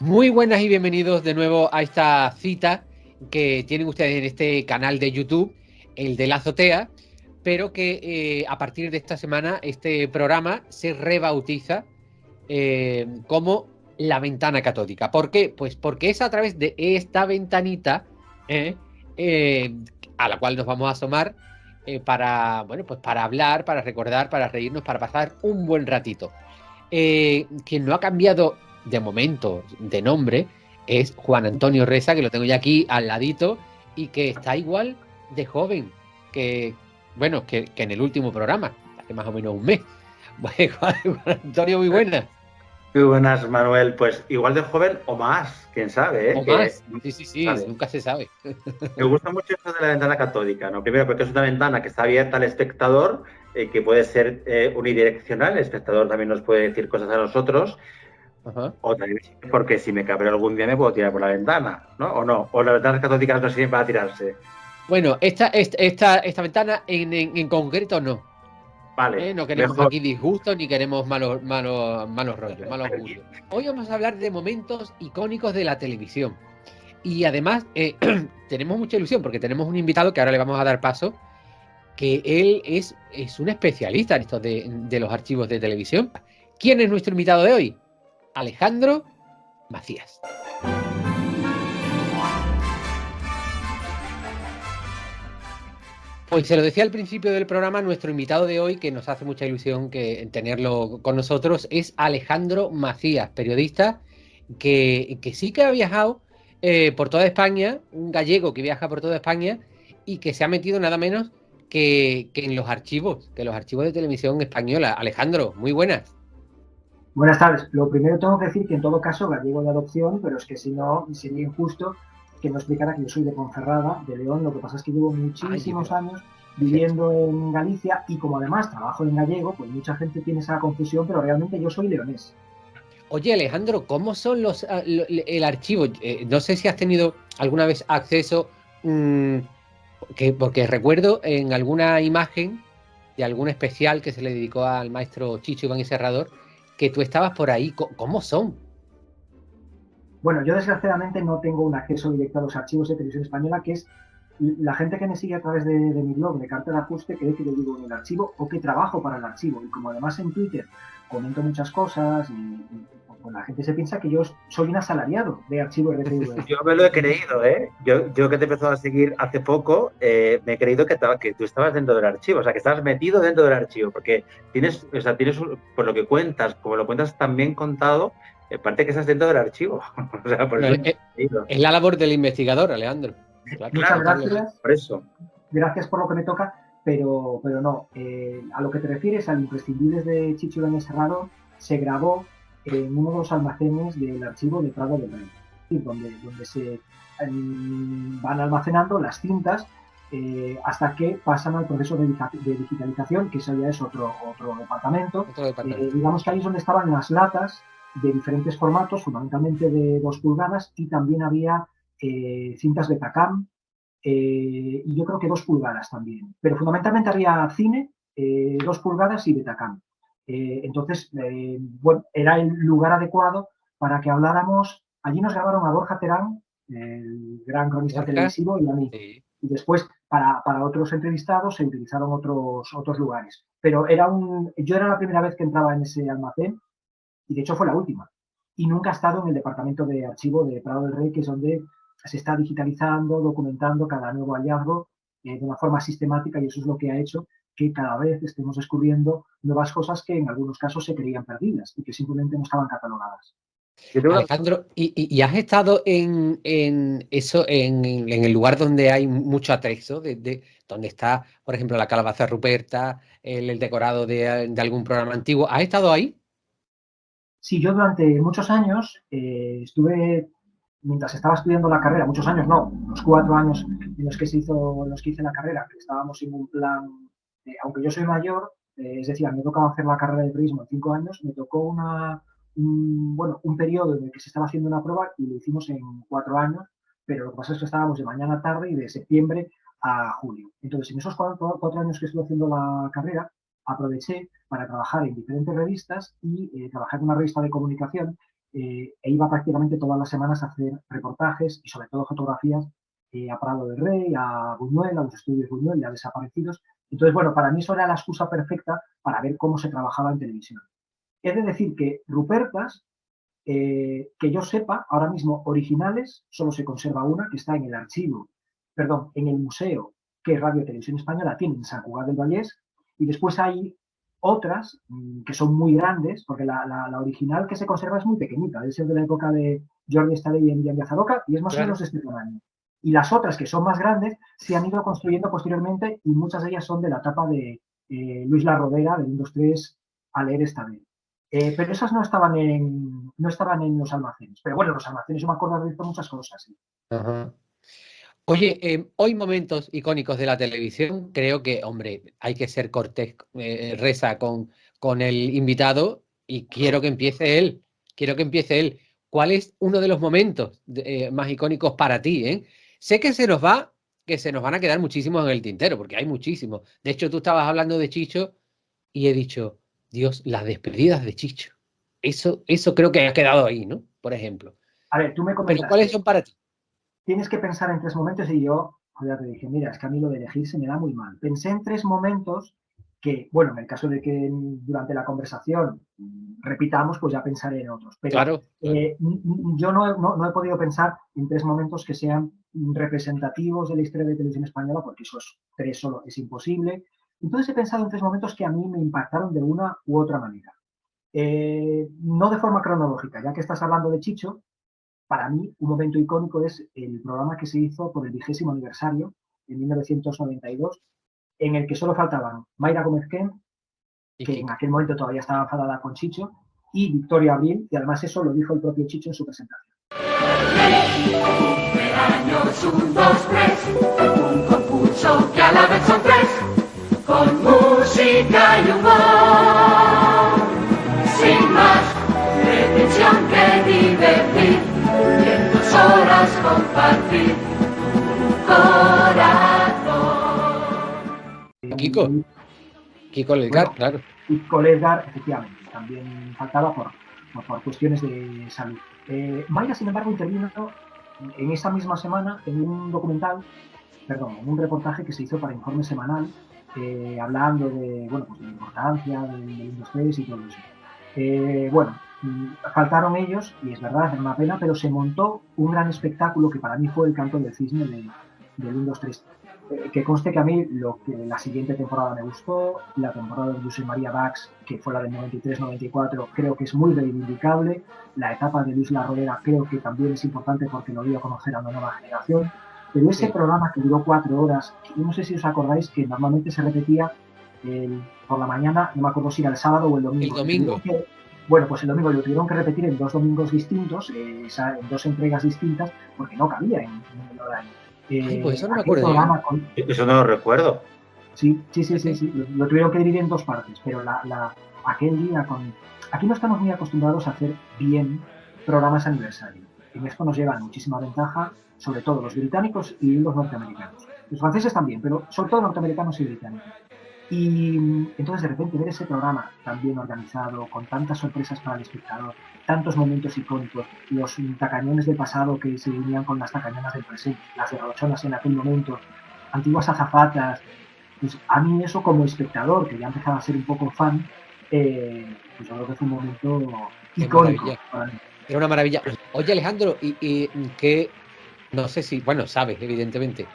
Muy buenas y bienvenidos de nuevo a esta cita que tienen ustedes en este canal de YouTube, el de la azotea, pero que a partir de esta semana este programa se rebautiza como La Ventana Catódica. ¿Por qué? Pues porque es a través de esta ventanita a la cual nos vamos a asomar para, bueno, pues para hablar, para recordar, para reírnos, para pasar un buen ratito. Quien no ha cambiado de momento de nombre es Juan Antonio Reza, que lo tengo ya aquí al ladito y que está igual de joven que, bueno, que en el último programa, hace más o menos un mes. Bueno, Juan Antonio, muy buenas. Muy buenas, Manuel. Pues igual de joven o más, quién sabe, ¿eh? O más. Sí, ¿sabe? nunca se sabe. Me gusta mucho esto de la ventana catódica, ¿no? Primero porque es una ventana que está abierta al espectador, que puede ser unidireccional, el espectador también nos puede decir cosas a nosotros, Ajá. o también porque si me cabreo algún día me puedo tirar por la ventana, ¿no? O no, o las ventanas catódicas no sirven para tirarse. Bueno, esta ventana en concreto no. Vale, No queremos mejor. aquí disgustos ni queremos malos rollos, malos augurios. Hoy vamos a hablar de momentos icónicos de la televisión. Y además tenemos mucha ilusión porque tenemos un invitado que ahora le vamos a dar paso, que él es un especialista en esto de los archivos de televisión. ¿Quién es nuestro invitado de hoy? Alejandro Macías. Pues se lo decía al principio del programa, nuestro invitado de hoy, que nos hace mucha ilusión tenerlo con nosotros, es Alejandro Macías, periodista que sí que ha viajado por toda España, un gallego que viaja por toda España y que se ha metido nada menos que en los archivos de televisión española. Alejandro, muy buenas. Buenas tardes. Lo primero tengo que decir que en todo caso gallego de adopción, pero es que si no sería injusto que no explicara que yo soy de Ponferrada, de León. Lo que pasa es que llevo muchísimos años viviendo en Galicia y como además trabajo en gallego, pues mucha gente tiene esa confusión, pero realmente yo soy leonés. Oye, Alejandro, ¿cómo son el archivo? No sé si has tenido alguna vez acceso, porque recuerdo en alguna imagen de algún especial que se le dedicó al maestro Chicho Iván y Serrador, que tú estabas por ahí. ¿Cómo son? Bueno, yo desgraciadamente no tengo un acceso directo a los archivos de Televisión Española, que es la gente que me sigue a través de mi blog de Carta de Ajuste cree que yo vivo en el archivo o que trabajo para el archivo. Y como además en Twitter comento muchas cosas pues la gente se piensa que yo soy un asalariado de Archivo RTV. Yo me lo he creído, ¿eh? Yo que te he empezado a seguir hace poco, me he creído que tú estabas dentro del archivo, o sea, que estabas metido dentro del archivo, porque tienes, por lo que cuentas, como lo cuentas tan bien contado, parece que estás dentro del archivo. O sea, por eso es la labor del investigador, Alejandro. Muchas gracias. Por eso. Gracias por lo que me toca, pero no. A lo que te refieres, al Imprescindibles de Chicho Iván y Serrador, se grabó en uno de los almacenes del archivo de Prado del Rey, donde se van almacenando las cintas hasta que pasan al proceso de digitalización, que eso ya es otro departamento. Digamos que ahí es donde estaban las latas de diferentes formatos, fundamentalmente de 2 pulgadas, y también había cintas Betacam, y yo creo que 2 pulgadas también. Pero fundamentalmente había cine, 2 pulgadas y Betacam. Entonces, bueno, era el lugar adecuado para que habláramos. Allí nos grabaron a Borja Terán, el gran cronista televisivo, y a mí. Sí. Y después, para otros entrevistados, se utilizaron otros lugares. Pero yo era la primera vez que entraba en ese almacén, y de hecho fue la última. Y nunca he estado en el departamento de archivo de Prado del Rey, que es donde se está digitalizando, documentando cada nuevo hallazgo de una forma sistemática, y eso es lo que ha hecho que cada vez estemos descubriendo nuevas cosas que en algunos casos se creían perdidas y que simplemente no estaban catalogadas. Alejandro, ¿y has estado en el lugar donde hay mucho atrezo, donde está, por ejemplo, la calabaza Ruperta, el decorado de algún programa antiguo? ¿Has estado ahí? Sí, yo durante muchos años estuve, mientras estaba estudiando la carrera, muchos años no, los 4 años en los que hice la carrera, que estábamos en un plan, aunque yo soy mayor, es decir, me tocaba hacer la carrera de periodismo en 5 años, me tocó una un periodo en el que se estaba haciendo una prueba y lo hicimos en 4 años, pero lo que pasa es que estábamos de mañana a tarde y de septiembre a julio. Entonces, en esos 4 años que estuve haciendo la carrera, aproveché para trabajar en diferentes revistas y trabajar en una revista de comunicación e iba prácticamente todas las semanas a hacer reportajes y sobre todo fotografías a Prado del Rey, a Buñuel, a los estudios Buñuel, ya desaparecidos. Entonces, bueno, para mí eso era la excusa perfecta para ver cómo se trabajaba en televisión. Es de decir que Rupertas, que yo sepa, ahora mismo originales, solo se conserva una que está en el archivo, perdón, en el museo que Radio Televisión Española tiene en Sant Cugat del Vallès, y después hay otras que son muy grandes, porque la original que se conserva es muy pequeñita, debe ser de la época de Jordi Estadé y Emiliano Azaroca, y es más o menos de este tamaño. Y las otras, que son más grandes, se han ido construyendo posteriormente y muchas de ellas son de la etapa de Luis La Rodera, de 1, 2, 3, a leer esta vez. Pero esas no estaban en los almacenes. Pero bueno, los almacenes yo me acuerdo de haber visto muchas cosas. ¿Sí? Ajá. Oye, hoy momentos icónicos de la televisión, creo que, hombre, hay que ser cortés, Reza, con el invitado y quiero que empiece él. Quiero que empiece él. ¿Cuál es uno de los momentos más icónicos para ti? Sé que se nos van a quedar muchísimos en el tintero, porque hay muchísimos. De hecho, tú estabas hablando de Chicho y he dicho, Dios, las despedidas de Chicho. Eso creo que ha quedado ahí, ¿no? Por ejemplo. A ver, tú me Pero comentaste. ¿cuáles son para ti? Tienes que pensar en 3 momentos y yo ya te dije, mira, es que a mí lo de elegir se me da muy mal. Pensé en 3 momentos que, bueno, en el caso de que durante la conversación repitamos, pues ya pensaré en otros. Pero Claro. yo no he podido pensar en 3 momentos que sean representativos de la historia de televisión española, porque esos 3 solo es imposible. Entonces he pensado en 3 momentos que a mí me impactaron de una u otra manera. No de forma cronológica, ya que estás hablando de Chicho, para mí un momento icónico es el programa que se hizo por el 20º aniversario en 1992, en el que solo faltaban Mayra Gómez Kemp, que en aquel momento todavía estaba enfadada con Chicho, y Victoria Abril, y además eso lo dijo el propio Chicho en su presentación. Años 1, 2, 3, un concurso que a la vez son 3, con música y humor, sin más pretensión que divertir, y en 2 horas compartir corazón. Kiko Ledgar, claro. Kiko Ledgar, efectivamente, también faltaba por cuestiones de salud. Mayra, sin embargo, intervino en esa misma semana en un documental, en un reportaje que se hizo para Informe Semanal, hablando de, bueno, pues de la importancia del Industries y todo eso. Faltaron ellos, y es verdad, era una pena, pero se montó un gran espectáculo que para mí fue el canto del cisne del Windows 3. Que conste que a mí la siguiente temporada me gustó, la temporada de Josep María Bax, que fue la del 93-94, creo que es muy reivindicable, la etapa de Luis La Rodera creo que también es importante porque lo dio a conocer a una nueva generación, pero ese programa que duró 4 horas, yo no sé si os acordáis que normalmente se repetía por la mañana, no me acuerdo si era el sábado o el domingo. El domingo. Pues el domingo lo tuvieron que repetir en 2 domingos distintos, en 2 entregas distintas, porque no cabía en el horario. Pues eso no me acuerdo. Eso no lo recuerdo. Sí. Lo tuvieron que dividir en 2 partes, pero aquel día aquí no estamos muy acostumbrados a hacer bien programas aniversario. En esto nos llevan muchísima ventaja, sobre todo los británicos y los norteamericanos. Los franceses también, pero sobre todo norteamericanos y británicos. Y entonces de repente ver ese programa tan bien organizado, con tantas sorpresas para el espectador, tantos momentos icónicos, los tacañones del pasado que se unían con las tacañonas del presente, las derrochonas en aquel momento, antiguas azafatas, pues a mí eso como espectador, que ya empezaba a ser un poco fan, pues yo creo que fue un momento icónico. Era una maravilla. Oye, Alejandro, y que no sé si, bueno, sabes, evidentemente,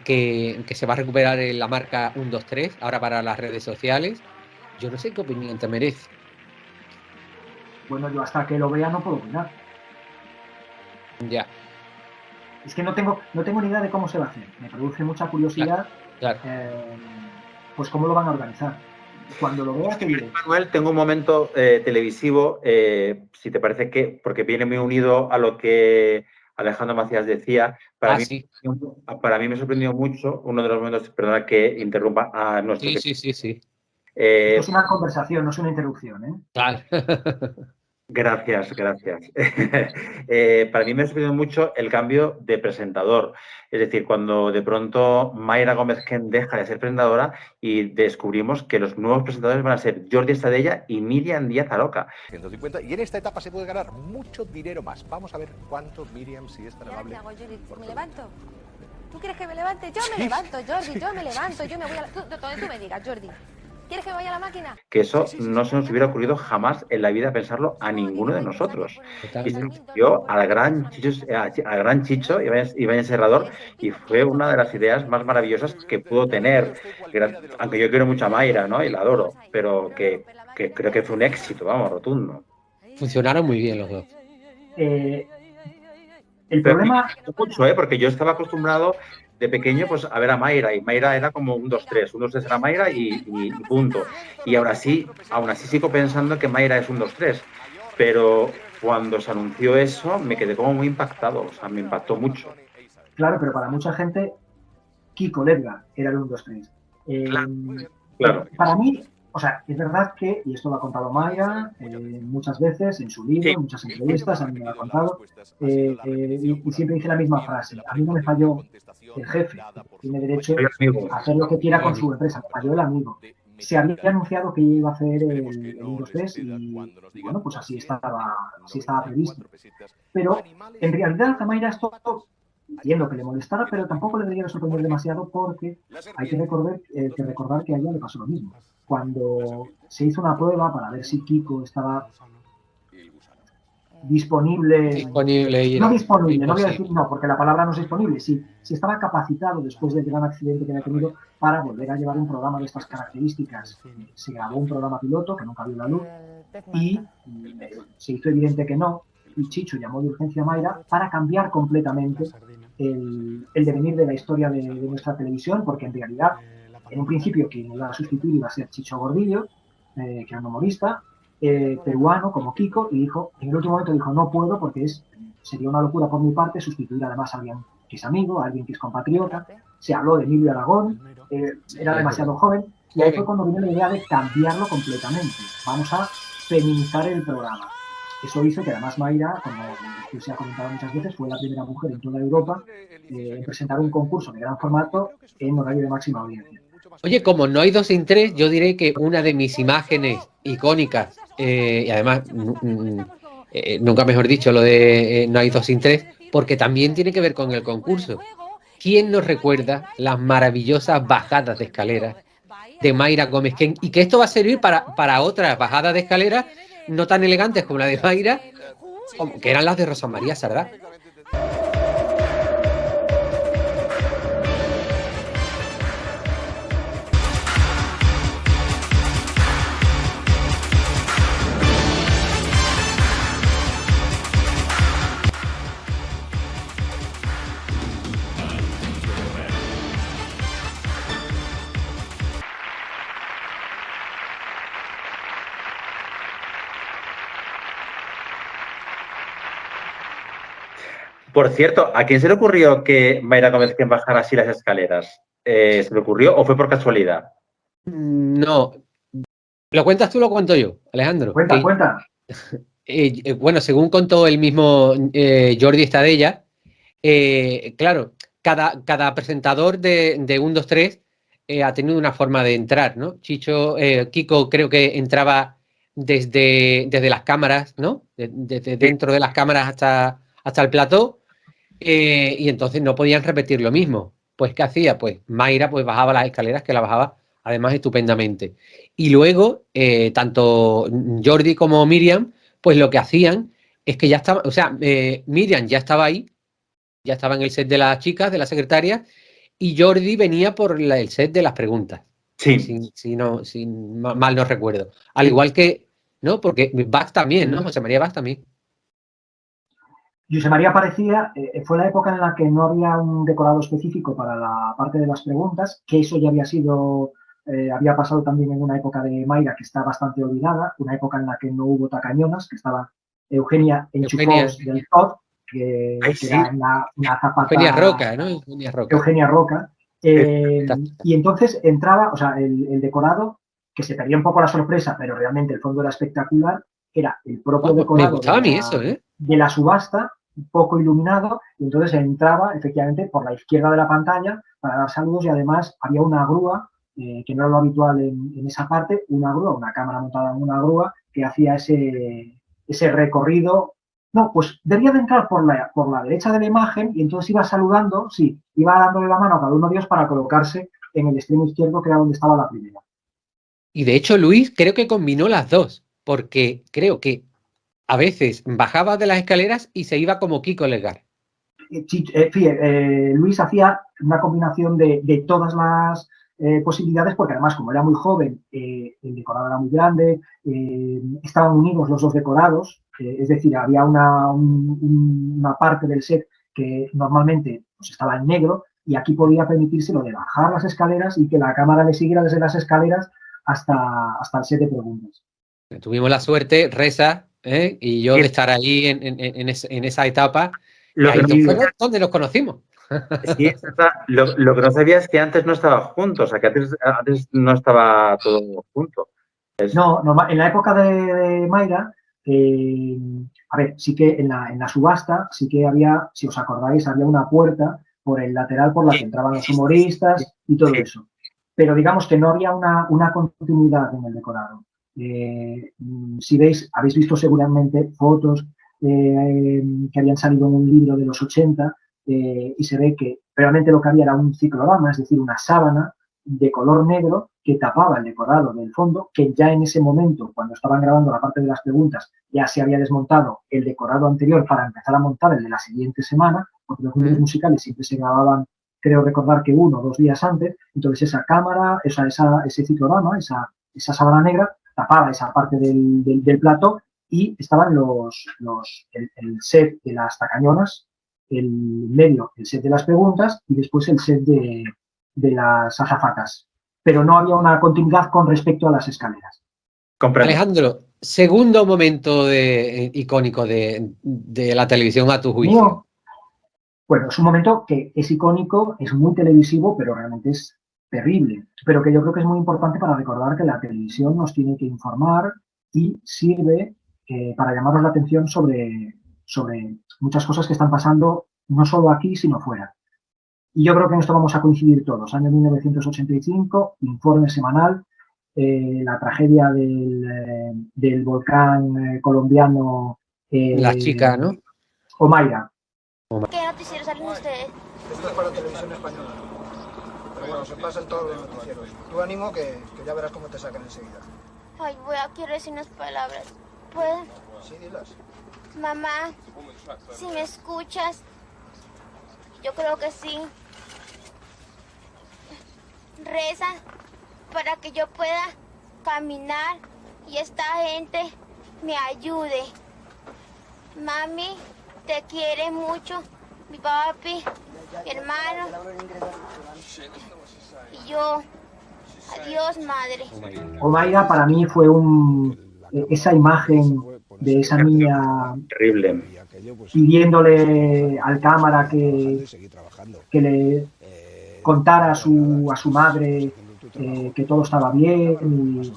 que se va a recuperar la marca 1, 2, 3 ahora para las redes sociales. Yo no sé qué opinión te merece. Bueno, yo hasta que lo vea no puedo opinar. Ya. Es que no tengo ni idea de cómo se va a hacer. Me produce mucha curiosidad. Claro. Pues cómo lo van a organizar. Cuando lo vea, te diré. Manuel, tengo un momento televisivo, si te parece que, porque viene muy unido a lo que Alejandro Macías decía. Para mí me sorprendió mucho uno de los momentos, perdona que interrumpa a nuestro... Sí. Esto es una conversación, no es una interrupción, ¿eh? Claro. Gracias, gracias. Para mí me ha sorprendido mucho el cambio de presentador. Es decir, cuando de pronto Mayra Gómez Ken deja de ser presentadora y descubrimos que los nuevos presentadores van a ser Jordi Estadella y Miriam Díaz Aroca. 150, y en esta etapa se puede ganar mucho dinero más. Vamos a ver cuánto, Miriam, si es tan ¿Y ahora amable. qué hago, Jordi? ¿Me levanto? ¿Tú quieres que me levante? Yo me levanto, Jordi, yo me levanto, yo me voy a la... Tú me digas, Jordi. ¿Quieres que me vaya a la máquina? Que eso no se nos hubiera ocurrido jamás en la vida pensarlo a ninguno de nosotros. Y se Totalmente. ocurrió al gran Chicho Ibáñez Serrador, y fue una de las ideas más maravillosas que pudo tener. Aunque yo quiero mucho a Mayra, ¿no? Y la adoro, pero que creo que fue un éxito, vamos, rotundo. Funcionaron muy bien los dos. El Pero problema... me gustó mucho, porque yo estaba acostumbrado de pequeño pues a ver a Mayra, y Mayra era como un 2-3, un 2-3 era Mayra y punto. Y ahora sí, aún así sigo pensando que Mayra es un 2-3, pero cuando se anunció eso me quedé como muy impactado, o sea, me impactó mucho. Claro, pero para mucha gente, Kiko Ledga era el 1-2-3. Claro. Para mí, o sea, es verdad que, y esto lo ha contado Mayra muchas veces en su libro, en muchas entrevistas, a mí me lo ha contado, y siempre dice la misma frase: a mí no me falló el jefe, tiene derecho a hacer lo que quiera con su empresa, me falló el amigo. Se había anunciado que iba a hacer el 1-2-3 y bueno, pues así estaba previsto. Pero en realidad a Mayra esto, entiendo que le molestara, pero tampoco le debería sorprender demasiado, porque hay que recordar que a ella le pasó lo mismo. Cuando se hizo una prueba para ver si Kiko estaba disponible, no voy a decir no, porque la palabra no es disponible, si estaba capacitado después del gran accidente que había tenido para volver a llevar un programa de estas características. Se grabó un programa piloto que nunca vio la luz y se hizo evidente que no, y Chicho llamó de urgencia a Mayra para cambiar completamente el devenir de la historia de nuestra televisión, porque en realidad en un principio quien iba a sustituir iba a ser Chicho Gordillo, que era un humorista peruano como Kiko, y dijo, en el último momento dijo, no puedo, porque sería una locura por mi parte sustituir además a alguien que es amigo, a alguien que es compatriota. Se habló de Emilio Aragón, era demasiado joven, y ahí fue cuando vino la idea de cambiarlo completamente. Vamos a feminizar el programa. Eso hizo que además Mayra, como se ha comentado muchas veces, fue la primera mujer en toda Europa en presentar un concurso de gran formato en horario de máxima audiencia. Oye, como no hay 2 sin 3, yo diré que una de mis imágenes icónicas, y además, nunca mejor dicho, lo de no hay 2 sin 3, porque también tiene que ver con el concurso. ¿Quién nos recuerda las maravillosas bajadas de escaleras de Mayra Gómez Ken? Y que esto va a servir para otras bajadas de escaleras no tan elegantes como la de Mayra, que eran las de Rosa María Sardá. Por cierto, ¿a quién se le ocurrió que Mayra Gómez Ken bajara así las escaleras? ¿Se le ocurrió o fue por casualidad? No. ¿Lo cuentas tú o lo cuento yo, Alejandro? Cuenta. Bueno, según contó el mismo Jordi Estadella, claro, cada presentador de 1, 2, 3 ha tenido una forma de entrar, ¿no? Kiko creo que entraba desde las cámaras, ¿no? Desde dentro de las cámaras hasta el plató, y entonces no podían repetir lo mismo. Pues, ¿qué hacía? Pues Mayra pues bajaba las escaleras, que la bajaba además estupendamente. Y luego, tanto Jordi como Miriam, pues lo que hacían es que ya estaba, o sea, Miriam ya estaba ahí, ya estaba en el set de las chicas, de la secretaria, y Jordi venía por el set de las preguntas. Sí. Si mal no recuerdo. Al igual que, ¿no? Porque Bach también, ¿no? José María Bach también. José María parecía, fue la época en la que no había un decorado específico para la parte de las preguntas, que eso ya había pasado también en una época de Mayra que está bastante olvidada, una época en la que no hubo tacañonas, que estaba Eugenia Enchufós del Top, que era una zapata... Eugenia Roca, ¿no? Eugenia Roca. Y entonces entraba, o sea, el decorado, que se perdía un poco la sorpresa, pero realmente el fondo era espectacular, era el propio Me decorado gustaba a mí eso, ¿eh? de la subasta, poco iluminado, y entonces entraba efectivamente por la izquierda de la pantalla para dar saludos, y además había una grúa, que no era lo habitual en esa parte, una cámara montada en una grúa que hacía ese recorrido. No, pues debía de entrar por la derecha de la imagen, y entonces iba saludando, sí, iba dándole la mano a cada uno de ellos para colocarse en el extremo izquierdo, que era donde estaba la primera. Y de hecho Luis creo que combinó las dos, porque creo que a veces bajaba de las escaleras y se iba como Kiko Legar. Luis hacía una combinación de todas las posibilidades, porque además, como era muy joven, el decorado era muy grande, estaban unidos los dos decorados, es decir, había una parte del set que normalmente pues, estaba en negro, y aquí podía permitirse lo de bajar las escaleras y que la cámara le siguiera desde las escaleras hasta el set de preguntas. Tuvimos la suerte, Reza, y yo, de estar ahí en esa etapa. Lo y ahí que fue donde nos conocimos. Sí, lo que no sabía es que antes no estaba junto, o sea, que antes no estaba todo junto. No, en la época de Mayra, a ver, sí que en la subasta, sí que había, si os acordáis, había una puerta por el lateral por la que entraban los humoristas y todo eso. Pero digamos que no había una continuidad en el decorado. Si veis, habéis visto seguramente fotos que habían salido en un libro de los 80, y se ve que realmente lo que había era un ciclorama, es decir, una sábana de color negro que tapaba el decorado del fondo, que ya en ese momento, cuando estaban grabando la parte de las preguntas, ya se había desmontado el decorado anterior para empezar a montar el de la siguiente semana, porque los vídeos musicales siempre se grababan, creo recordar que 1 o 2 días antes. Entonces esa cámara, ese ciclorama, esa sábana negra, tapaba esa parte del plato, y estaban el set de las tacañonas, el medio, el set de las preguntas, y después el set de las azafatas. Pero no había una continuidad con respecto a las escaleras. Alejandro, segundo momento icónico de la televisión a tu juicio. Bueno, es un momento que es icónico, es muy televisivo, pero realmente es terrible. Pero que yo creo que es muy importante para recordar que la televisión nos tiene que informar y sirve para llamarnos la atención sobre muchas cosas que están pasando, no solo aquí, sino fuera. Y yo creo que en esto vamos a coincidir todos. Año 1985, informe semanal, la tragedia del volcán colombiano. La chica, ¿no? Omaira. ¿Qué noticiero salen ustedes? Esto es para televisión española. Pero bueno, se pasa en todos los noticieros. Tú ánimo que ya verás cómo te sacan enseguida. Ay, quiero decir unas palabras. ¿Puedo? Sí, dilas. Mamá, si me escuchas, yo creo que sí. Reza para que yo pueda caminar y esta gente me ayude. Mami, te quiere mucho, mi papi, mi hermano y yo. Adiós, madre. Omaira para mí fue esa imagen de esa niña terrible, pidiéndole al cámara que le contara a su madre que todo estaba bien,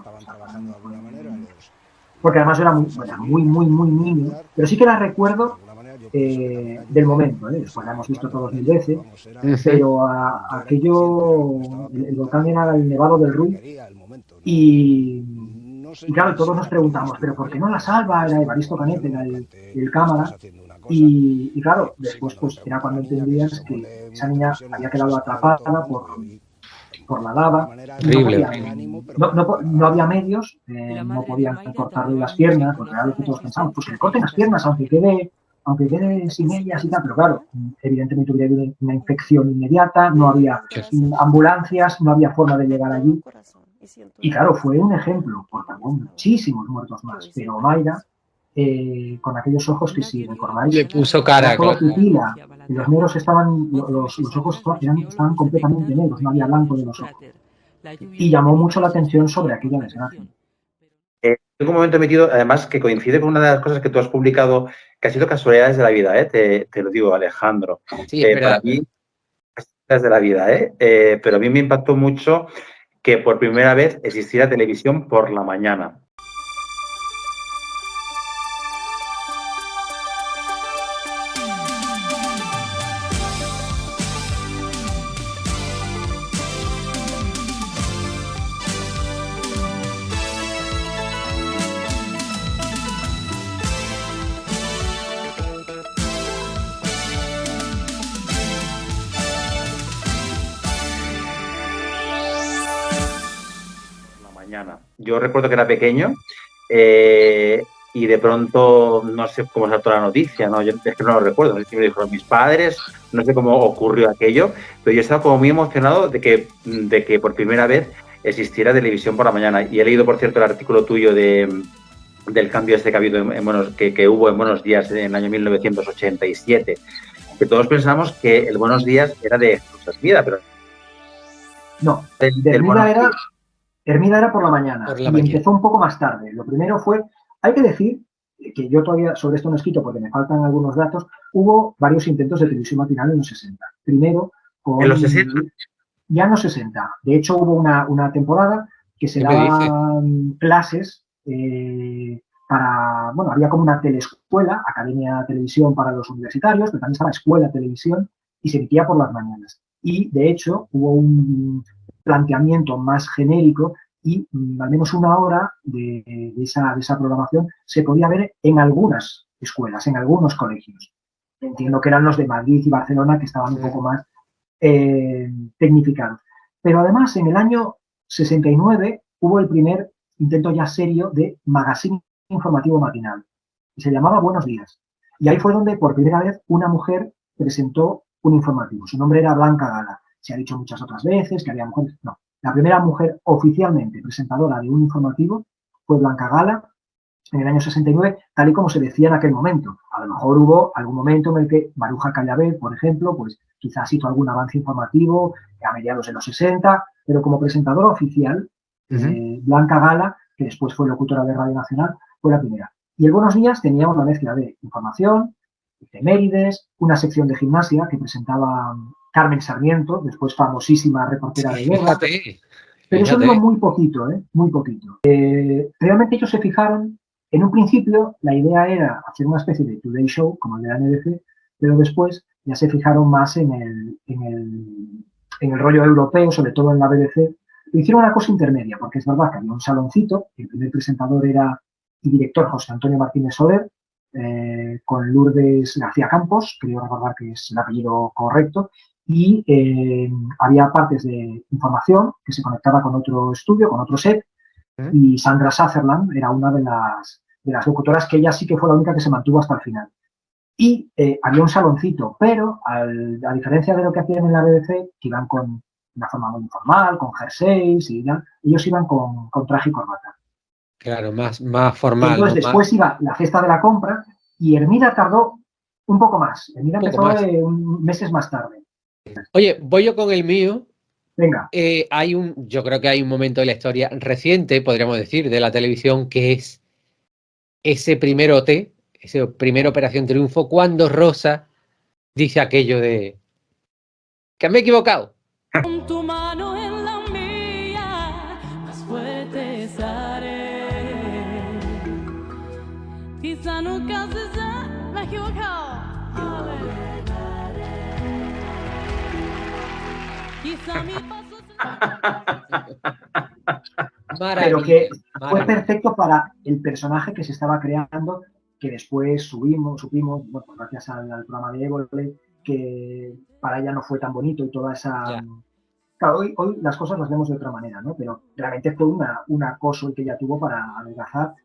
porque además era muy niño, pero sí que la recuerdo del momento, después la hemos visto todos 1000 veces, pero aquello, el volcán era el Nevado del Ruiz, y claro, todos nos preguntamos, ¿pero por qué no la salva? Era Evaristo Canet, era el cámara, y claro, después pues era cuando entendías que esa niña había quedado atrapada por la lava, no había medios, no podían cortarle las piernas, porque era lo que todos pensamos, pues que le corten las piernas aunque quede sin ellas y tal, pero claro, evidentemente hubiera habido una infección inmediata, no había ambulancias, no había forma de llegar allí. Y claro, fue un ejemplo, porque hubo muchísimos muertos más, pero Omaira, con aquellos ojos que, si recordáis, le puso cara, claro. Pupila, y los negros los ojos estaban completamente negros, no había blanco de los ojos. Y llamó mucho la atención sobre aquella desgracia. Tengo un momento metido, además, que coincide con una de las cosas que tú has publicado, que ha sido casualidades de la vida, te lo digo, Alejandro. Sí, para mí, casualidades de la vida, pero a mí me impactó mucho que por primera vez existiera televisión por la mañana. yo recuerdo que era pequeño y de pronto no sé cómo saltó la noticia, ¿no? Yo es que no lo recuerdo, no sé si me dijeron mis padres, no sé cómo ocurrió aquello, pero yo estaba como muy emocionado de que por primera vez existiera televisión por la mañana. Y he leído, por cierto, el artículo tuyo del cambio este que ha habido que hubo en Buenos Días en el año 1987, que todos pensamos que el Buenos Días era de Jesús Hermida, pero No, del Hermida era por la mañana Por la y mañana. empezó un poco más tarde. Lo primero fue, hay que decir que yo todavía sobre esto no he escrito porque me faltan algunos datos, hubo varios intentos de televisión matinal en los 60. Primero con... en los 60. Ya en los 60. De hecho, hubo una temporada que se ¿Qué me dices? daban clases para, bueno, había como una teleescuela, Academia Televisión para los universitarios, pero también estaba Escuela Televisión y se emitía por las mañanas. Y, de hecho, hubo un planteamiento más genérico y al menos una hora de esa programación se podía ver en algunas escuelas, en algunos colegios. Entiendo que eran los de Madrid y Barcelona que estaban un poco más tecnificados. Pero además, en el año 69 hubo el primer intento ya serio de magazine informativo matinal y se llamaba Buenos Días. Y ahí fue donde por primera vez una mujer presentó un informativo. Su nombre era Blanca Gala. Se ha dicho muchas otras veces que había mujeres. No, la primera mujer oficialmente presentadora de un informativo fue Blanca Gala en el año 69, tal y como se decía en aquel momento. A lo mejor hubo algún momento en el que Maruja Callabé, por ejemplo, pues quizás hizo algún avance informativo a mediados de los 60, pero como presentadora oficial, Blanca Gala, que después fue locutora de Radio Nacional, fue la primera. Y el Buenos Días tenía una mezcla de información, efemérides, una sección de gimnasia que presentaba Carmen Sarmiento, después famosísima reportera de guerra. Pero eso duró muy poquito, muy poquito. Realmente ellos se fijaron, en un principio la idea era hacer una especie de Today Show, como el de la NBC, pero después ya se fijaron más en el rollo europeo, sobre todo en la BBC. Hicieron una cosa intermedia, porque es verdad que había un saloncito, el primer presentador era y director José Antonio Martínez Soler, con Lourdes García Campos, creo recordar que es el apellido correcto, y había partes de información que se conectaba con otro estudio, con otro set, y Sandra Sutherland era una de las locutoras que ella sí que fue la única que se mantuvo hasta el final. Y había un saloncito, pero a diferencia de lo que hacían en la BBC, que iban con una forma muy informal, con jerseys y tal, ellos iban con traje y corbata. Claro, más formal. Entonces ¿no? después iba la cesta de la compra y Hermida tardó un poco más. Hermida empezó meses más tarde. Oye, voy yo con el mío. Venga. Yo creo que hay un momento de la historia reciente, podríamos decir, de la televisión, que es ese primer OT, esa primera Operación Triunfo, cuando Rosa dice aquello de que me he equivocado. Con tu mano en la mía, más fuerte estaré. Quizá nunca me he equivocado. Quizá mi paso pero que fue perfecto para el personaje que se estaba creando, que después supimos, bueno, pues gracias al programa de Évole, que para ella no fue tan bonito y toda esa... Claro, hoy las cosas las vemos de otra manera, ¿no? Pero realmente fue un acoso el que ella tuvo para adelgazar.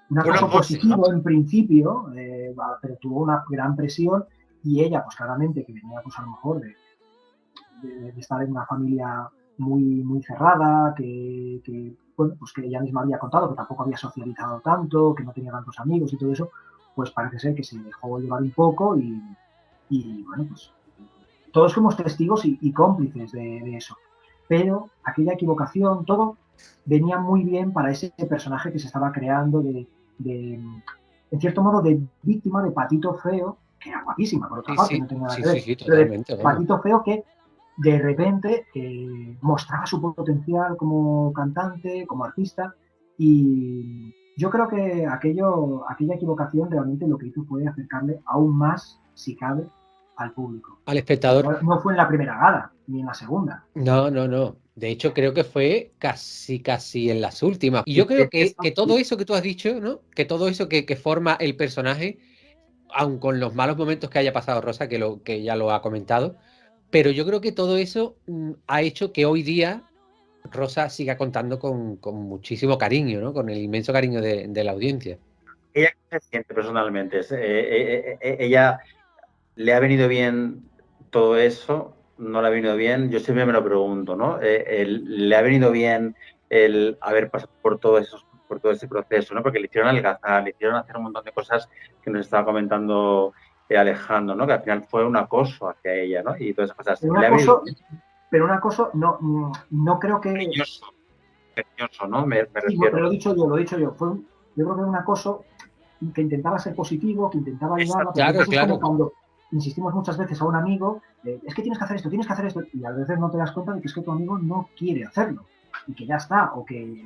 Un acoso positivo en principio, pero tuvo una gran presión y ella, pues claramente, que venía pues a lo mejor de estar en una familia muy cerrada, bueno, pues que ella misma había contado que tampoco había socializado tanto, que no tenía tantos amigos y todo eso, pues parece ser que se dejó llevar un poco y bueno, pues todos fuimos testigos y cómplices de eso. Pero aquella equivocación, todo venía muy bien para ese personaje que se estaba creando en cierto modo, de víctima de Patito Feo, que era guapísima, por otra parte, no tenía nada que ver, pero de Patito Feo que de repente mostraba su potencial como cantante, como artista, y yo creo que aquella equivocación realmente lo que hizo fue acercarle aún más, si cabe, al público. Al espectador. No fue en la primera gala, ni en la segunda. No. De hecho, creo que fue casi en las últimas. Y yo creo que todo eso que tú has dicho, ¿no? Que todo eso que forma el personaje, aun con los malos momentos que haya pasado Rosa, que ya lo ha comentado, pero yo creo que todo eso ha hecho que hoy día Rosa siga contando con muchísimo cariño, ¿no? Con el inmenso cariño de la audiencia. ¿Ella qué se siente personalmente? ¿Ella le ha venido bien todo eso? ¿No le ha venido bien? Yo siempre me lo pregunto, ¿no? ¿Le ha venido bien el haber pasado por todo ese proceso, ¿no? Porque le hicieron adelgazar, le hicieron hacer un montón de cosas que nos estaba comentando Alejandro, ¿no? Que al final fue un acoso hacia ella, ¿no? Y todas esas cosas. Pero un acoso no creo que... Cariñoso, ¿no? Me Sí, refiero. pero lo he dicho yo. Yo creo que era un acoso que intentaba ser positivo, que intentaba ayudarla, pero Claro, entonces claro. es como cuando insistimos muchas veces a un amigo, es que tienes que hacer esto, y a veces no te das cuenta de que es que tu amigo no quiere hacerlo, y que ya está, o que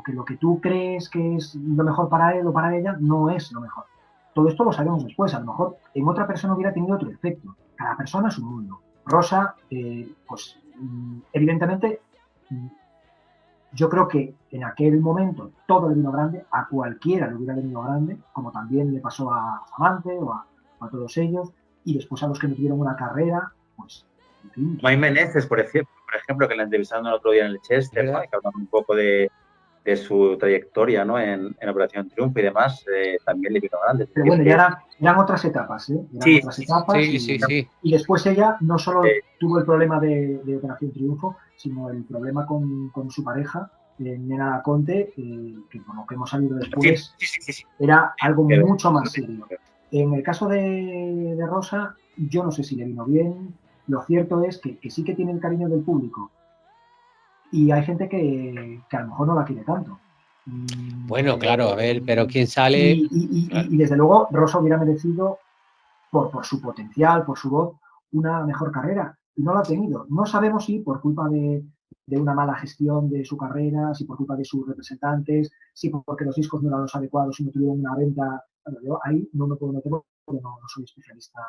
lo que tú crees que es lo mejor para él o para ella no es lo mejor. Todo esto lo sabemos después, a lo mejor en otra persona hubiera tenido otro efecto. Cada persona es un mundo. Rosa, pues evidentemente, yo creo que en aquel momento todo le vino grande, a cualquiera le hubiera venido grande, como también le pasó a Samante o a todos ellos, y después a los que no tuvieron una carrera, pues, en fin. May Meneses, por ejemplo, que la entrevistaron el otro día en el Chester, ¿no? Y que hablaron un poco de su trayectoria, ¿no? En Operación Triunfo y demás, también le vino grande. Pero bueno, ya eran otras etapas, ¿eh? Sí. Y después ella no solo tuvo el problema de Operación Triunfo, sino el problema con su pareja, Nena Conte, que con lo que hemos salido después era algo mucho más serio. En el caso de Rosa, yo no sé si le vino bien. Lo cierto es que sí que tiene el cariño del público. Y hay gente que a lo mejor no la quiere tanto. Bueno, claro, a ver, pero quién sale... Y desde luego Rosa hubiera merecido, por su potencial, por su voz, una mejor carrera. Y no la ha tenido. No sabemos si por culpa de una mala gestión de su carrera, si por culpa de sus representantes, si porque los discos no eran los adecuados y no tuvieron una venta. Bueno, yo ahí no me puedo meter porque no soy especialista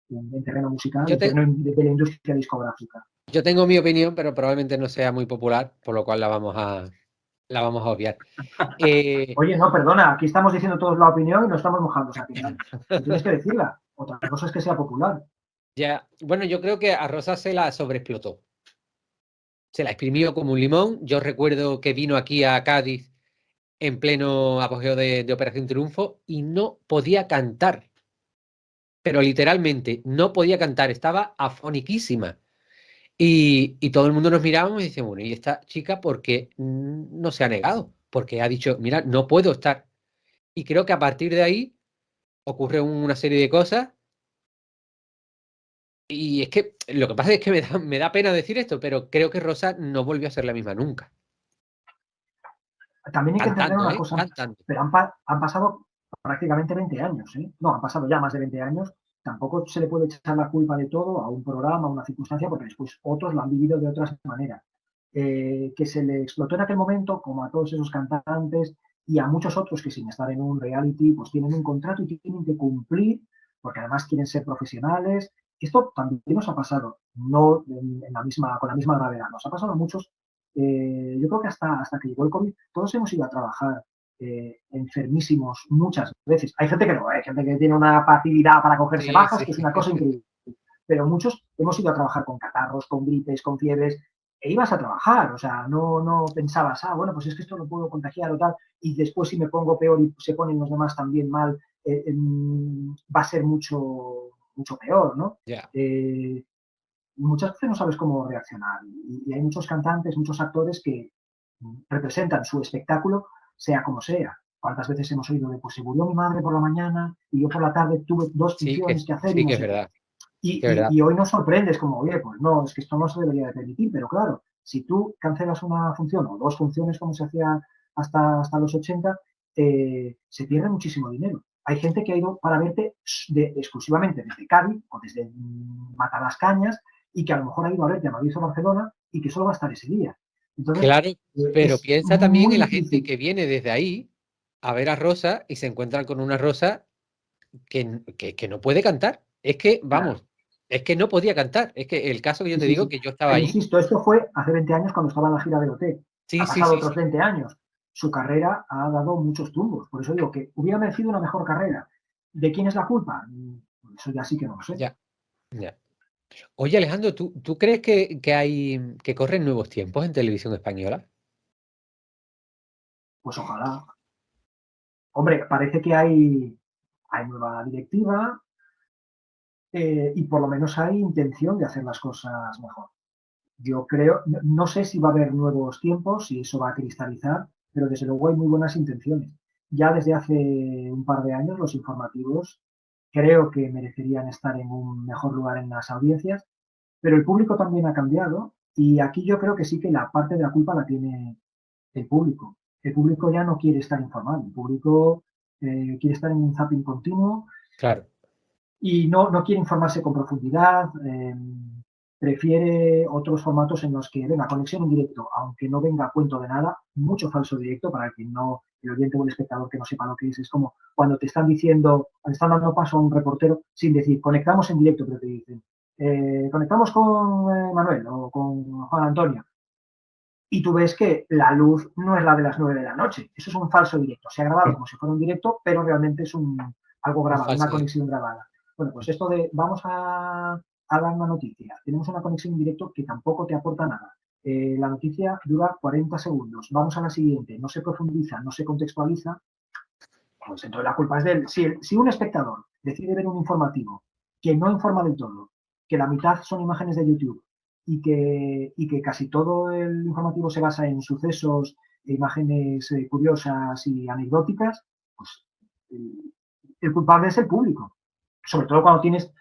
en terreno musical, en terreno de la industria discográfica. Yo tengo mi opinión, pero probablemente no sea muy popular, por lo cual la vamos a obviar. Oye, no, perdona, aquí estamos diciendo todos la opinión y no estamos mojando esa opinión. Tienes que decirla. Otra cosa es que sea popular. Ya, bueno, yo creo que a Rosa se la sobreexplotó. Se la exprimió como un limón. Yo recuerdo que vino aquí a Cádiz en pleno apogeo de Operación Triunfo y no podía cantar. Pero literalmente no podía cantar, estaba afoniquísima. Y todo el mundo nos mirábamos y decíamos, bueno, ¿y esta chica por qué no se ha negado? Porque ha dicho, mira, no puedo estar. Y creo que a partir de ahí ocurre una serie de cosas. Y es que lo que pasa es que me da pena decir esto, pero creo que Rosa no volvió a ser la misma nunca. También hay que entender una cosa, pero han pasado prácticamente 20 años, ¿eh? No, han pasado ya más de 20 años. Tampoco se le puede echar la culpa de todo a un programa, a una circunstancia, porque después otros lo han vivido de otras maneras. Que se le explotó en aquel momento, como a todos esos cantantes y a muchos otros que sin estar en un reality, pues tienen un contrato y tienen que cumplir, porque además quieren ser profesionales. Esto también nos ha pasado, no con la misma gravedad, nos ha pasado a muchos. Yo creo que hasta que llegó el COVID, todos hemos ido a trabajar enfermísimos muchas veces. Hay gente que no, hay gente que tiene una facilidad para cogerse bajas, que es una cosa increíble. Pero muchos hemos ido a trabajar con catarros, con gripes, con fiebres, e ibas a trabajar, o sea, no pensabas, bueno, pues es que esto lo puedo contagiar o tal, y después si me pongo peor y se ponen los demás también mal, va a ser mucho peor, ¿no? Muchas veces no sabes cómo reaccionar y hay muchos cantantes, muchos actores que representan su espectáculo, sea como sea. ¿Cuántas veces hemos oído de, pues se murió mi madre por la mañana y yo por la tarde tuve 2 funciones que hacer? Sí, que es verdad. Y hoy nos sorprendes como, oye, pues no, es que esto no se debería de permitir, pero claro, si tú cancelas una función o 2 funciones como se hacía hasta los 80, se pierde muchísimo dinero. Hay gente que ha ido para verte exclusivamente desde Cádiz o desde Matalascañas y que a lo mejor ha ido a verte a Madrid o Barcelona y que solo va a estar ese día. Entonces, claro, pero piensa también en la gente que viene desde ahí a ver a Rosa y se encuentran con una Rosa que no puede cantar. Es que, vamos, es que no podía cantar. Es que el caso que yo te digo, que yo estaba ahí. Insisto, esto fue hace 20 años cuando estaba en la gira de OT. Ha pasado otros 20 años. Su carrera ha dado muchos tumbos. Por eso digo que hubiera merecido una mejor carrera. ¿De quién es la culpa? Eso ya sí que no lo sé. Ya. Oye, Alejandro, ¿tú crees que corren nuevos tiempos en televisión española? Pues ojalá. Hombre, parece que hay nueva directiva y por lo menos hay intención de hacer las cosas mejor. Yo creo, no sé si va a haber nuevos tiempos, si eso va a cristalizar, pero desde luego hay muy buenas intenciones. Ya desde hace un par de años los informativos creo que merecerían estar en un mejor lugar en las audiencias, pero el público también ha cambiado y aquí yo creo que sí que la parte de la culpa la tiene el público. El público ya no quiere estar informado, el público quiere estar en un zapping continuo Claro. y no quiere informarse con profundidad, prefiere otros formatos en los que venga conexión en directo, aunque no venga a cuento de nada, mucho falso directo para que no, el oyente o el espectador que no sepa lo que es como cuando te están diciendo, te están dando paso a un reportero sin decir conectamos en directo, pero te dicen conectamos con Manuel o con Juan Antonio. Y tú ves que la luz no es la de las 9 de la noche. Eso es un falso directo. Se ha grabado como si fuera un directo, pero realmente es algo grabado, una conexión grabada. Bueno, pues esto de vamos a dar una noticia. Tenemos una conexión en directo que tampoco te aporta nada. La noticia dura 40 segundos. Vamos a la siguiente. No se profundiza, no se contextualiza. Pues entonces la culpa es de él. Si un espectador decide ver un informativo que no informa del todo, que la mitad son imágenes de YouTube y que casi todo el informativo se basa en sucesos e imágenes curiosas y anecdóticas, pues el culpable es el público. Sobre todo cuando tienes,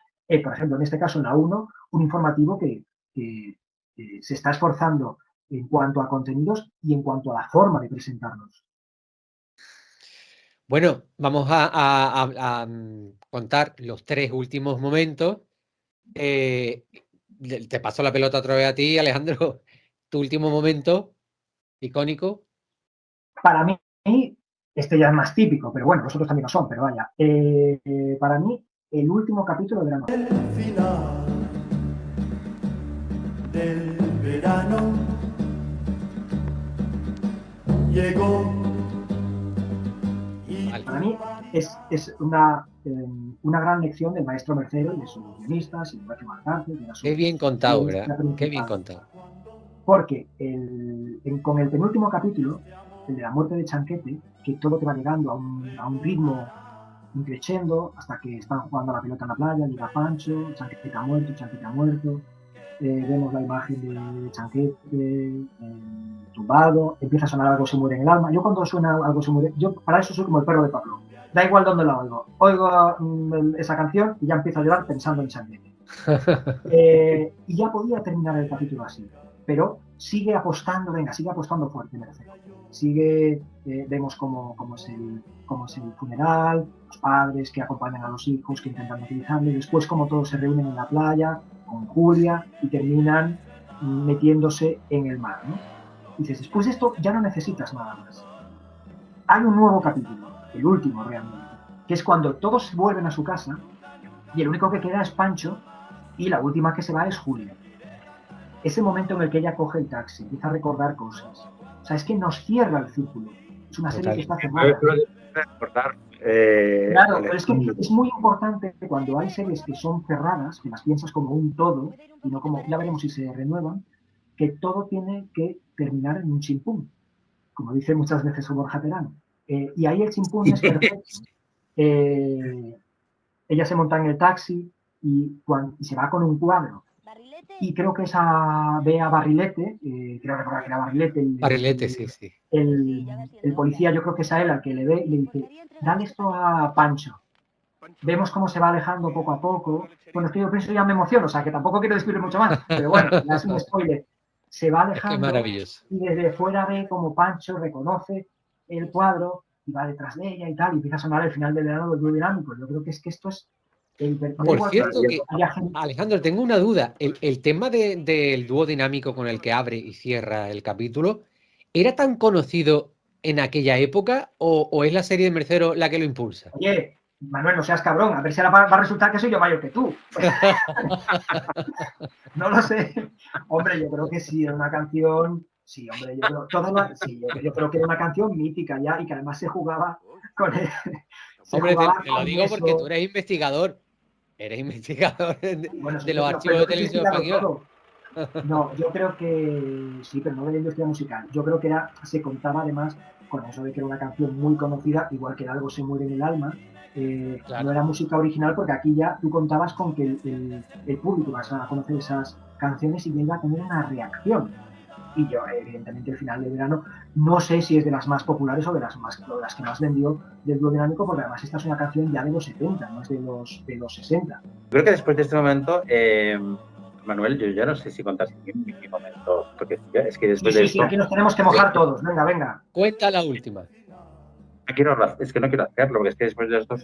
por ejemplo, en este caso en la 1, un informativo que se está esforzando en cuanto a contenidos y en cuanto a la forma de presentarlos. Bueno, vamos a contar los 3 últimos momentos. Te paso la pelota otra vez a ti, Alejandro. Tu último momento icónico. Para mí, este ya es más típico, pero bueno, vosotros también lo son, pero vaya. Para mí, el último capítulo de la novela. El final del verano llegó. Para mí es una gran lección del maestro Mercero y de sus guionistas y de Ignacio Marcante. Qué bien contado, ¿verdad? Qué bien contado. Porque con el penúltimo capítulo, el de la muerte de Chanquete, que todo te va llegando a un ritmo crescendo hasta que están jugando a la pelota en la playa, llega Pancho, Chanquete ha muerto, vemos la imagen de Chanquete tumbado, empieza a sonar algo se muere en el alma. Yo cuando suena algo se muere, yo para eso soy como el perro de Pablo. Da igual dónde la oigo esa canción y ya empiezo a llorar pensando en Chanquete. Y ya podía terminar el capítulo así, pero sigue apostando fuerte, Mercero. Sigue, vemos cómo es el funeral, los padres que acompañan a los hijos, que intentan utilizarle, y después como todos se reúnen en la playa con Julia y terminan metiéndose en el mar, ¿no? Y dices, después de esto ya no necesitas nada más. Hay un nuevo capítulo, el último realmente, que es cuando todos vuelven a su casa y el único que queda es Pancho y la última que se va es Julia. Ese momento en el que ella coge el taxi, empieza a recordar cosas. O sea, es que nos cierra el círculo. Es una serie que está cerrada. Claro, pero es que es muy importante cuando hay series que son cerradas, que las piensas como un todo, y no como, ya veremos si se renuevan, que todo tiene que terminar en un chimpún, como dice muchas veces Borja Terán. Y ahí el chimpún es perfecto. Ella se monta en el taxi y se va con un cuadro. Y creo que ve a Barrilete, creo recordar que era Barrilete. Barrilete, sí. El policía, yo creo que es a él al que le ve y le dice, dale esto a Pancho. Vemos cómo se va alejando poco a poco. Bueno, es que yo pienso ya me emociono, o sea, que tampoco quiero describir mucho más, pero bueno, ya es un spoiler. Se va alejando maravilloso. Y desde fuera ve como Pancho reconoce el cuadro y va detrás de ella y tal, y empieza a sonar el final del verano del dúo dinámico. Yo creo que esto es Por cierto, Alejandro, tengo una duda. El tema del dúo dinámico con el que abre y cierra el capítulo, ¿era tan conocido en aquella época o es la serie de Mercero la que lo impulsa? Oye, Manuel, no seas cabrón, a ver si ahora va a resultar que soy yo mayor que tú. No lo sé. Hombre, yo creo que sí, era una canción. Sí, hombre, yo creo que era una canción mítica ya y que además se jugaba con él. Hombre, te lo digo porque tú eres investigador. Eres investigador Bueno, de los pero archivos de que televisión investigado española. todo. No, yo creo que sí, pero no de la industria musical. Yo creo que se contaba además con eso de que era una canción muy conocida, igual que Algo se muere en el alma. Claro. No era música original porque aquí ya tú contabas con que el público vas a conocer esas canciones y iba a tener una reacción. Y yo, evidentemente, el final de verano, no sé si es de las más populares o de las que más vendió del dúo dinámico, porque además esta es una canción ya de los 70, no es de los 60. Creo que después de este momento, Manuel, yo ya no sé si contaste mi momento, porque es que después de Sí, esto... aquí nos tenemos que mojar todos. Venga. Cuenta la última. Es que no quiero hacerlo, porque es que después de esto...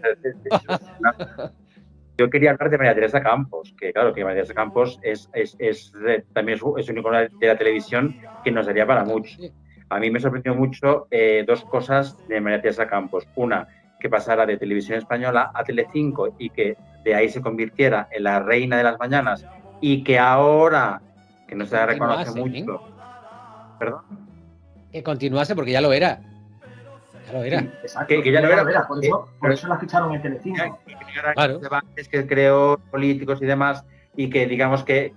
Yo quería hablar de María Teresa Campos, que claro, que María Teresa Campos también es un icono de la televisión que nos daría para mucho. A mí me sorprendió mucho dos cosas de María Teresa Campos. Una, que pasara de Televisión Española a Telecinco y que de ahí se convirtiera en la reina de las mañanas y que ahora, que no se la reconoce mucho... ¿Perdón? Que continuase porque ya lo era. Ya lo era. Sí, exacto. Que ya lo era. Por eso la ficharon en Telecinco. Claro. Debates que creó políticos y demás, y que digamos que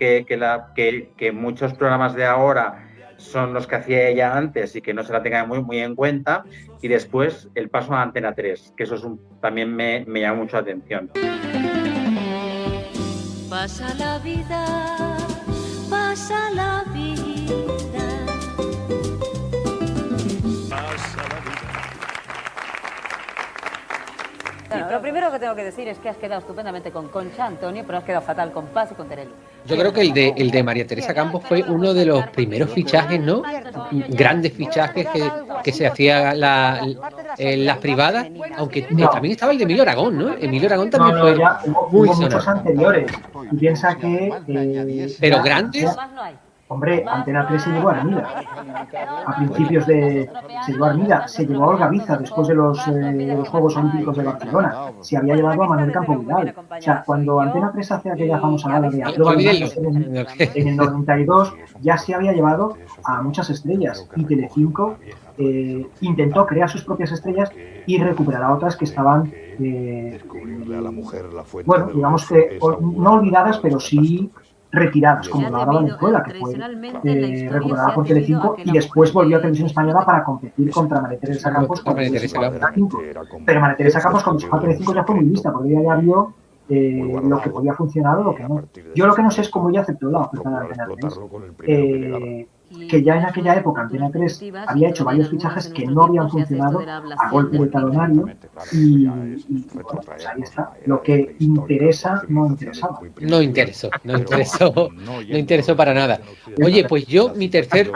muchos programas de ahora son los que hacía ella antes y que no se la tenga muy en cuenta, y después el paso a Antena 3, que eso también me llama mucho la atención. Pasa la vida, pasa la vida. Bueno, lo primero que tengo que decir es que has quedado estupendamente con Concha, Antonio, pero has quedado fatal con Paz y con Terelu. Yo creo que el de María Teresa Campos fue uno de los primeros fichajes, ¿no? Grandes fichajes que se hacía en las privadas, aunque también estaba el de Emilio Aragón, ¿no? Emilio Aragón también fue muy hubo muchos sonado. anteriores. Y piensa que... Pero grandes... Hombre, Antena 3 se llevó a Armida. A principios se llevó a Armida. Se llevó a Olga Biza después de los Juegos Olímpicos de Barcelona. Se había llevado a Manuel Campo Vidal. O sea, cuando Antena 3 hace aquella famosa gala de en el 92, ya se había llevado a muchas estrellas. Y Telecinco intentó crear sus propias estrellas y recuperar a otras que estaban, bueno, digamos que no olvidadas, pero sí retiradas, como Laura Valenzuela, que fue recuperada por Telecinco y después volvió a Televisión Española para competir contra María Teresa Campos. Pero María Teresa Campos, cuando se fue a Telecinco, ya fue muy lista, porque ella ya vio lo que podía funcionar o lo que no. Yo lo que no sé es cómo ella aceptó la oferta de Antena 3. Que ya en aquella época Antena 3 había hecho varios fichajes que no habían funcionado a golpe de talonario y bueno, pues ahí está. Lo que interesa no interesaba. No interesó para nada. Oye, pues yo, mi tercer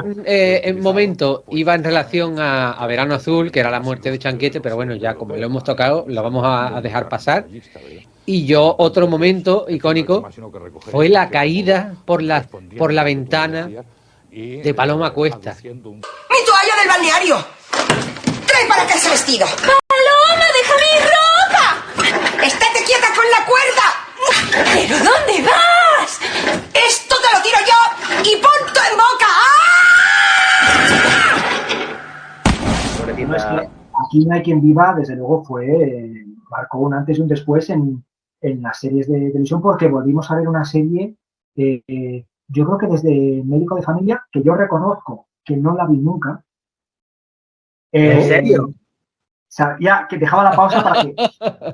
momento iba en relación a Verano Azul, que era la muerte de Chanquete, pero bueno, ya como lo hemos tocado, lo vamos a dejar pasar. Y yo, otro momento icónico fue la caída por la ventana de Paloma Cuesta. ¡Mi toalla del balneario! ¡Trae para acá ese vestido! ¡Paloma, deja mi ropa! ¡Estate quieta con la cuerda! ¿Pero dónde vas? ¡Esto te lo tiro yo y punto en boca! No, es que aquí No hay quien viva, desde luego marcó un antes y un después en las series de televisión, porque volvimos a ver una serie, yo creo que desde Médico de Familia, que yo reconozco que no la vi nunca. ¿En serio? Sabía que dejaba la pausa para que...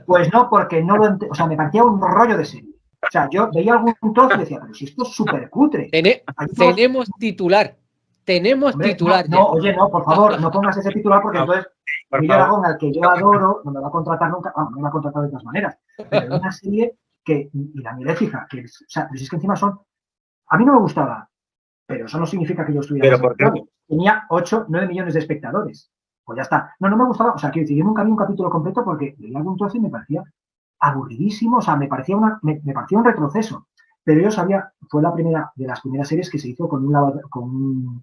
Pues no, porque no lo o sea, me parecía un rollo de serie. O sea, yo veía algún trozo y decía, pero si esto es súper cutre. Tenemos titular. No, oye, no, por favor, no pongas ese titular porque entonces Emilio Aragón, al que yo adoro, no me va a contratar nunca, no me va a contratar de todas maneras. Pero es una serie que, y la miré fija, que, o sea, es que encima a mí no me gustaba, pero eso no significa que yo estuviera... ¿Pero por qué? Tenía 8, 9 millones de espectadores. Pues ya está. No me gustaba, o sea, quiero decir, yo nunca vi un capítulo completo porque leía algún trozo y me parecía aburridísimo, o sea, me parecía un retroceso. Pero yo sabía, fue la primera de las primeras series que se hizo con un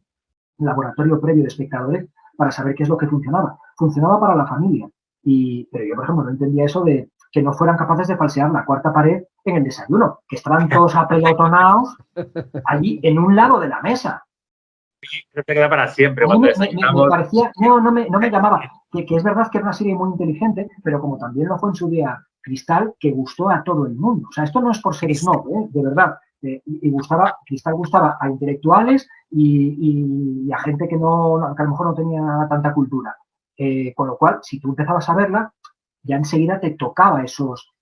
laboratorio previo de espectadores para saber qué es lo que funcionaba. Funcionaba para la familia. Pero yo, por ejemplo, no entendía eso de que no fueran capaces de falsear la cuarta pared en el desayuno, que estaban todos apelotonados allí en un lado de la mesa. Se queda para siempre. Me parecía, no me llamaba. Que es verdad que era una serie muy inteligente, pero como también lo fue en su día Cristal que gustó a todo el mundo. O sea, esto no es por ser snob, de verdad. Cristal gustaba a intelectuales y a gente que a lo mejor no tenía tanta cultura. Con lo cual, si tú empezabas a verla, ya enseguida te tocaba esos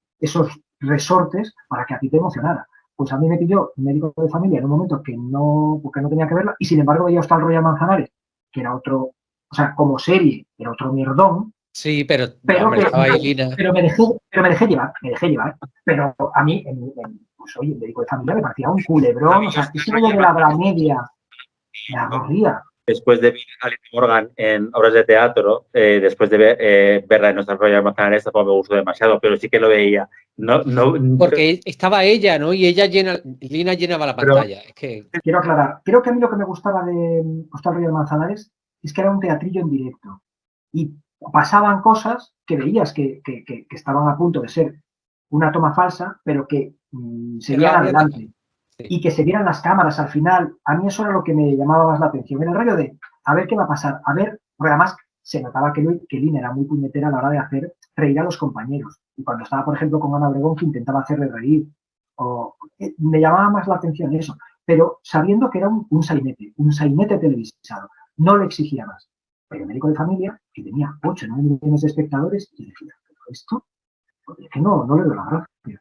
resortes para que a ti te emocionara. Pues a mí me pilló Médico de Familia en un momento porque no tenía que verla, y sin embargo veía Hostal Royal Manzanares, que era otro, o sea, como serie, era otro mierdón. Sí, pero estaba ahí Lina. Pero me dejé llevar. Pero a mí, pues oye, el Médico de Familia me parecía un culebrón, o sea, ese rollo de la media me aburría. Después de ver a Alicia Morgan en obras de teatro, después de verla en Hostal Royal Manzanares, tampoco me gustó demasiado, pero sí que lo veía. Porque estaba ella, ¿no? Y Lina llenaba la pantalla. Es que... Quiero aclarar, creo que a mí lo que me gustaba de Hostal Royal Manzanares es que era un teatrillo en directo. Y pasaban cosas que veías que estaban a punto de ser una toma falsa, pero que seguían adelante. Sí. Y que se vieran las cámaras al final. A mí eso era lo que me llamaba más la atención. Era el rollo de a ver qué va a pasar, a ver, porque además se notaba que Lina era muy puñetera a la hora de hacer reír a los compañeros. Y cuando estaba, por ejemplo, con Ana Obregón, que intentaba hacerle reír, me llamaba más la atención eso. Pero sabiendo que era un sainete televisado, no le exigía más. Pero Médico de Familia, que tenía 8 o 9 millones de espectadores, y decía, pero esto, es que no le doy la gracia.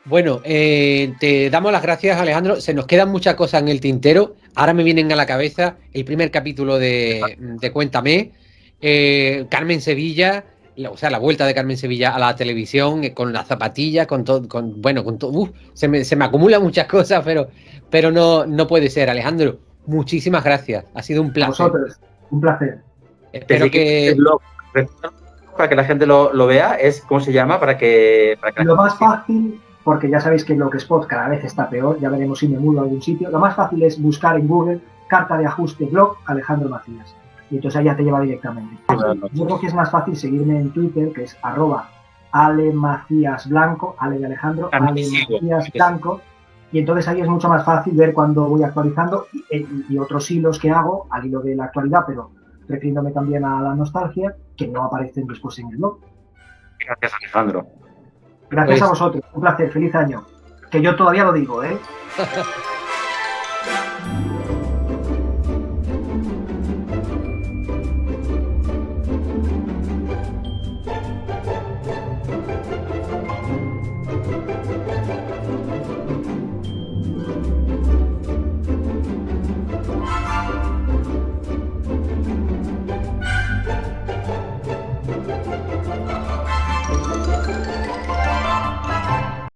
Bueno, te damos las gracias, Alejandro. Se nos quedan muchas cosas en el tintero. Ahora me vienen a la cabeza el primer capítulo de Cuéntame, Carmen Sevilla, la vuelta de Carmen Sevilla a la televisión, con las zapatillas, con todo, se me acumulan muchas cosas, pero no puede ser. Alejandro, muchísimas gracias. Ha sido un placer. A vosotros, un placer. Espero que... Para que la gente lo vea, ¿cómo se llama? Para que lo más fácil... Porque ya sabéis que Blogspot cada vez está peor, ya veremos si me mudo a algún sitio. Lo más fácil es buscar en Google carta de ajuste blog Alejandro Macías. Y entonces ahí ya te lleva directamente. Yo creo que es más fácil seguirme en Twitter, que es @AleMacíasBlanco, Ale de Alejandro, AleMacíasBlanco. Y entonces ahí es mucho más fácil ver cuando voy actualizando y otros hilos que hago al hilo de la actualidad, pero refiriéndome también a la nostalgia, que no aparecen después en el blog. Gracias, Alejandro. Gracias a vosotros, un placer, feliz año. Que yo todavía lo digo, ¿eh?